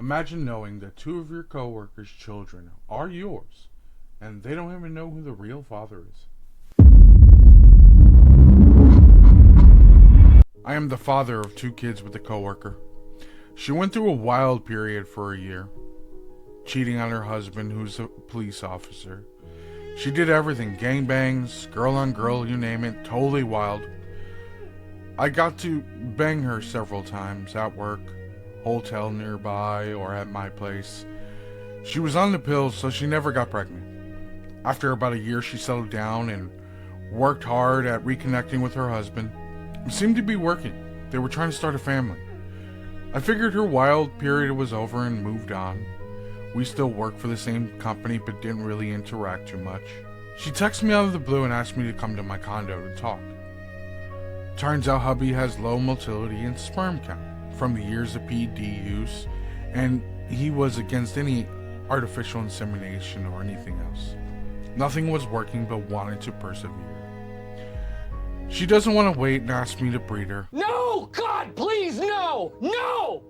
Imagine knowing that two of your coworkers' children are yours, and they don't even know who the real father is. I am the father of two kids with a coworker. She went through a wild period for a year, cheating on her husband, who's a police officer. She did everything, gangbangs, girl on girl, you name it, totally wild. I got to bang her several times at work, hotel nearby, or at my place. She was on the pills, so she never got pregnant. After about a year, she settled down and worked hard at reconnecting with her husband. It seemed to be working. They were trying to start a family. I figured her wild period was over and moved on. We still work for the same company, but didn't really interact too much. She texted me out of the blue and asked me to come to my condo to talk. Turns out hubby has low motility and sperm count from the years of PD use, and he was against any artificial insemination or anything else. Nothing was working, but wanted to persevere. She doesn't want to wait and asked me to breed her. No! God, please, no! No!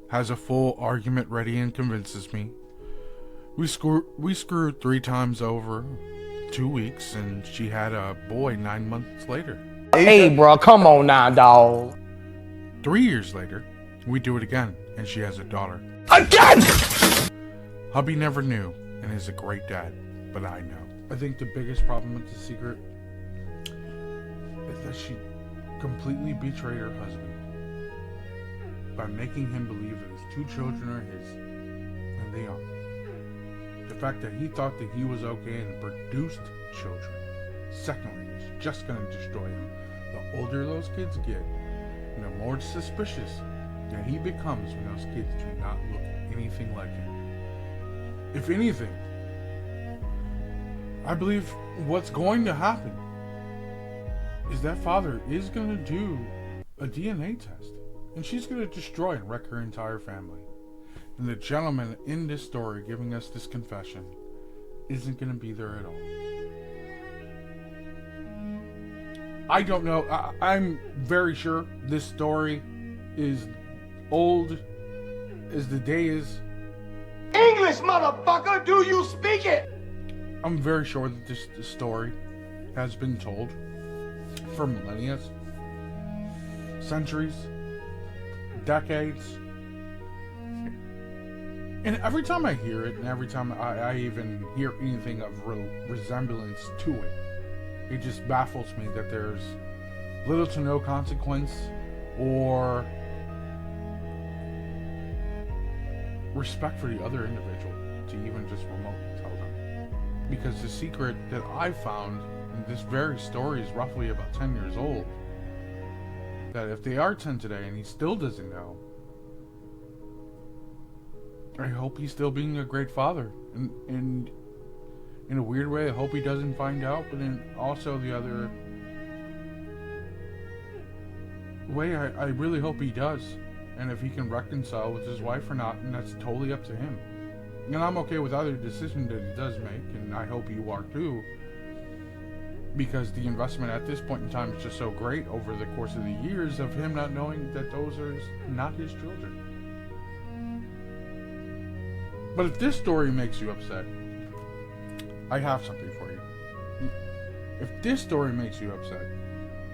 Has a full argument ready and convinces me. We screwed 3 times over 2 weeks, and she had a boy 9 months later. Hey, bro, come on now, dawg. 3 years later, we do it again, and she has a daughter. Again! Hubby never knew, and is a great dad, but I know. I think the biggest problem with the secret is that she completely betrayed her husband by making him believe that his 2 children are his, and they aren't. The fact that he thought that he was okay and produced children, secondly, is just going to destroy him. The older those kids get, and the more suspicious that he becomes when those kids do not look anything like him. If anything, I believe what's going to happen is that father is going to do a DNA test, and she's going to destroy and wreck her entire family. And the gentleman in this story giving us this confession isn't going to be there at all. I don't know. I'm very sure this story is old as the day is. English, motherfucker, do you speak it? I'm very sure that this story has been told for millennia, centuries, decades. And every time I hear it, and every time I even hear anything of resemblance to it, it just baffles me that there's little to no consequence or respect for the other individual to even just remotely tell them. Because the secret that I found in this very story is roughly about 10 years old. That if they are 10 today and he still doesn't know, I hope he's still being a great father. And in a weird way, I hope he doesn't find out, but in also the other way, I really hope he does. And if he can reconcile with his wife or not, and that's totally up to him. And I'm okay with other decisions that he does make, and I hope you are too. Because the investment at this point in time is just so great over the course of the years of him not knowing that those are not his children. But if this story makes you upset, I have something for you. If this story makes you upset,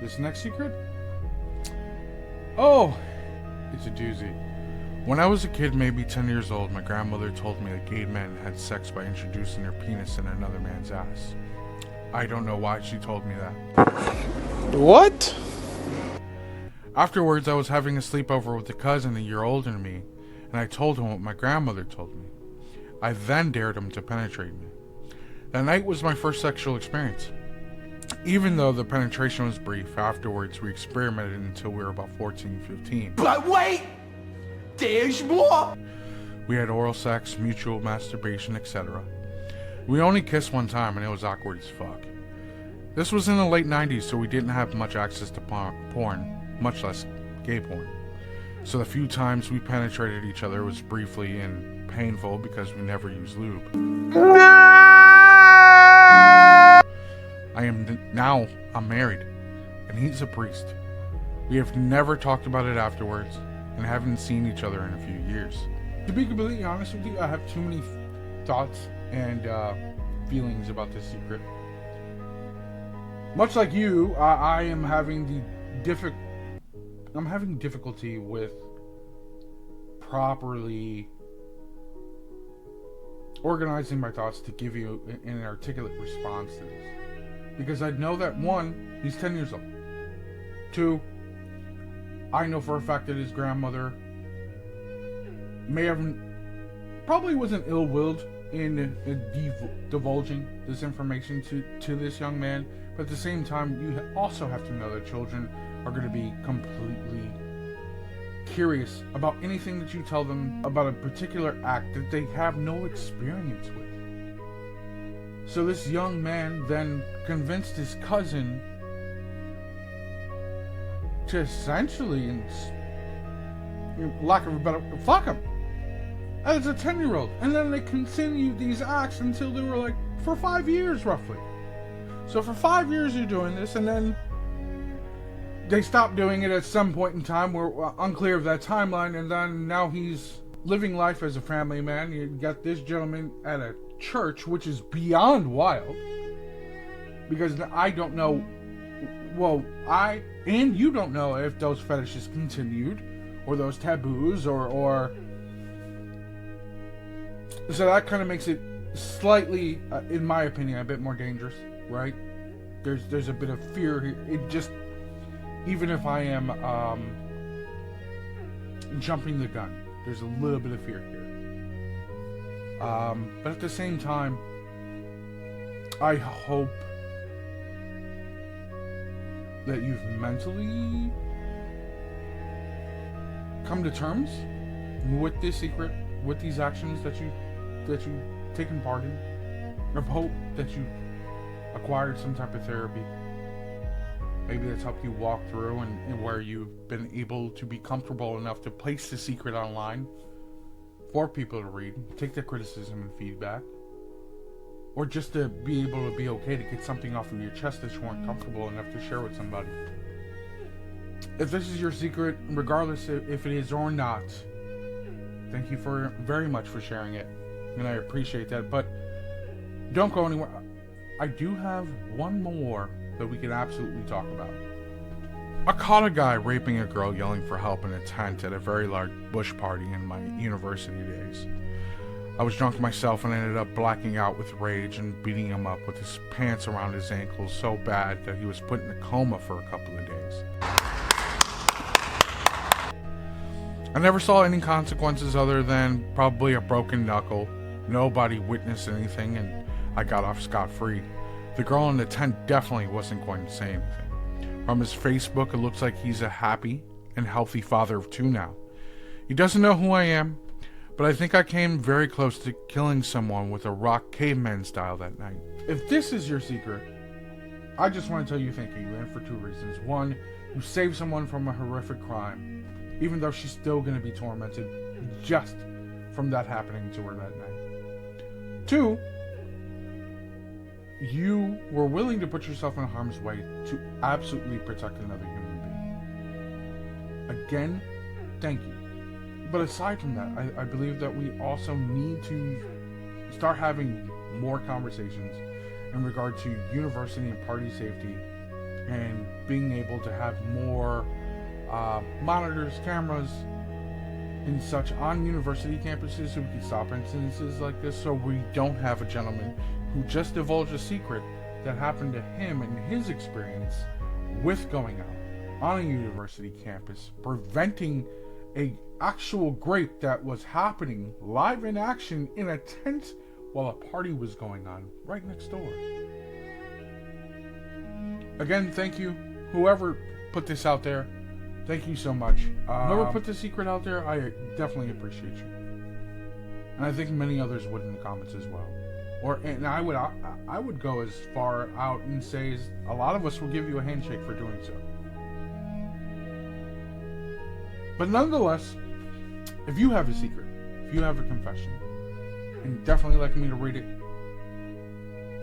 this next secret? Oh, it's a doozy. When I was a kid, maybe 10 years old, my grandmother told me that gay men had sex by introducing their penis in another man's ass. I don't know why she told me that. What? Afterwards, I was having a sleepover with a cousin a year older than me, and I told him what my grandmother told me. I then dared him to penetrate me. That night was my first sexual experience. Even though the penetration was brief, afterwards we experimented until we were about 14, 15. But wait! There's more! We had oral sex, mutual masturbation, etc. We only kissed one time and it was awkward as fuck. This was in the late 90s, so we didn't have much access to porn, much less gay porn. So the few times we penetrated each other was briefly and painful because we never used lube. I'm married, and he's a priest. We have never talked about it afterwards, and haven't seen each other in a few years. To be completely honest with you, I have too many thoughts and feelings about this secret. Much like you, I am having I'm having difficulty with properly organizing my thoughts to give you an articulate response to this. Because I know that, one, he's 10 years old. Two, I know for a fact that his grandmother probably wasn't ill-willed in divulging this information to this young man. But at the same time, you also have to know that children are going to be completely curious about anything that you tell them about a particular act that they have no experience with. So this young man then convinced his cousin to essentially, in lack of a better, fuck him as a 10-year-old. And then they continued these acts until they were like, for 5 years roughly. So for 5 years you're doing this, and then they stopped doing it at some point in time. We're unclear of that timeline, and then now he's living life as a family man. You got this gentleman at a church, which is beyond wild, because I don't know, well, you don't know if those fetishes continued, or those taboos, or so that kind of makes it slightly, in my opinion, a bit more dangerous, right? There's a bit of fear here. It just, even if I am jumping the gun, there's a little bit of fear here. But at the same time, I hope that you've mentally come to terms with this secret, with these actions that you've taken part in. I hope that you acquired some type of therapy. Maybe that's helped you walk through, and where you've been able to be comfortable enough to place the secret online for people to read, take their criticism and feedback, or just to be able to be okay to get something off of your chest that you weren't comfortable enough to share with somebody. If this is your secret, regardless if it is or not, thank you very much for sharing it, and I appreciate that. But don't go anywhere. I do have one more that we can absolutely talk about. I caught a guy raping a girl yelling for help in a tent at a very large bush party in my university days. I was drunk myself and ended up blacking out with rage and beating him up with his pants around his ankles so bad that he was put in a coma for a couple of days. I never saw any consequences other than probably a broken knuckle. Nobody witnessed anything, and I got off scot-free. The girl in the tent definitely wasn't going to say anything. From his Facebook, it looks like he's a happy and healthy father of 2 now. He doesn't know who I am, but I think I came very close to killing someone with a rock caveman style that night. If this is your secret, I just want to tell you thank you, and for 2 reasons. 1, you saved someone from a horrific crime, even though she's still going to be tormented just from that happening to her that night. 2, you were willing to put yourself in harm's way to absolutely protect another human being. Again, thank you. But aside from that, I believe that we also need to start having more conversations in regard to university and party safety, and being able to have more monitors, cameras, and such on university campuses, so we can stop incidences like this, so we don't have a gentleman who just divulged a secret that happened to him and his experience with going out on a university campus, preventing a actual grape that was happening live in action in a tent while a party was going on right next door. Again, thank you. Whoever put this out there, thank you so much. Whoever put the secret out there, I definitely appreciate you. And I think many others would in the comments as well. And I would go as far out and say a lot of us will give you a handshake for doing so. But nonetheless, if you have a secret, if you have a confession, and definitely like me to read it,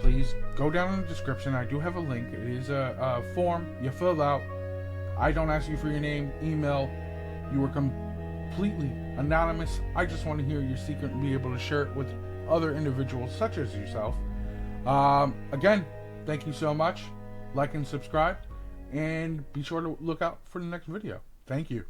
please go down in the description. I do have a link. It is a form you fill out. I don't ask you for your name, email. You are completely anonymous. I just want to hear your secret and be able to share it with other individuals such as yourself. Again, thank you so much. Like and subscribe, and be sure to look out for the next video. Thank you.